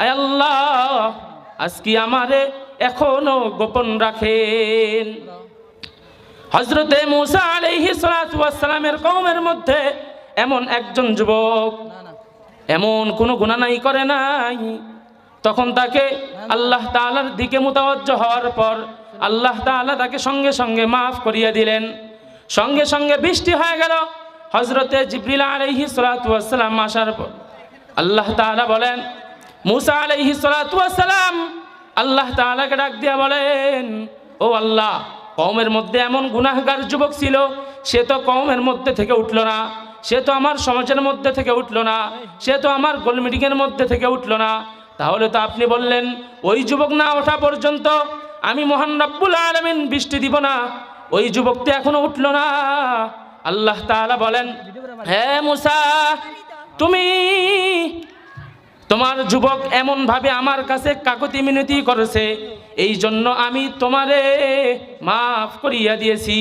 আয় আল্লাহ আজকে আমারে এখনো গোপন রাখেন। হযরতে মূসা আলাইহিস সালাতু ওয়াস সালামের কওমের মধ্যে এমন একজন যুবক এমন কোনো গুনাহ নাই করে নাই, তখন তাকে আল্লাহ তাআলার দিকে মুতাওয়াজ্জহ হওয়ার পর আল্লাহ তাআলা তাকে সঙ্গে সঙ্গে মাফ করিয়ে দিলেন। সঙ্গে সঙ্গে বৃষ্টি হয়ে গেল। হযরতে জিবরিল আলাইহিস সালাতু ওয়াস সালাম আসার পর আল্লাহ তাআলা বলেন, মূসা আলাইহিস সালাতু ওয়াস সালাম আল্লাহ তাআলাকে ডাক দিয়া বলেন, ও আল্লাহ, কওমের মধ্যে এমন গুনাহগার যুবক ছিল, সে তো কওমের মধ্যে থেকে উঠল না, সে তো আমার সমাজের মধ্যে থেকে উঠল না, সে তো আমার গোল মিটিংয়ের মধ্যে থেকে উঠল না। তাহলে তো আপনি বললেন ওই যুবক না ওঠা পর্যন্ত আমি মহান রব্বুল আলামিন বৃষ্টি দিব না। ওই যুবক তো এখনো উঠল না। আল্লাহ তাআলা বলেন, হে মূসা, তুমি তোমার যুবক এমন ভাবে আমার কাছে কাকুতি মিনতি করেছে, এই জন্য আমি তোমারে মাফ করিয়া দিয়েছি।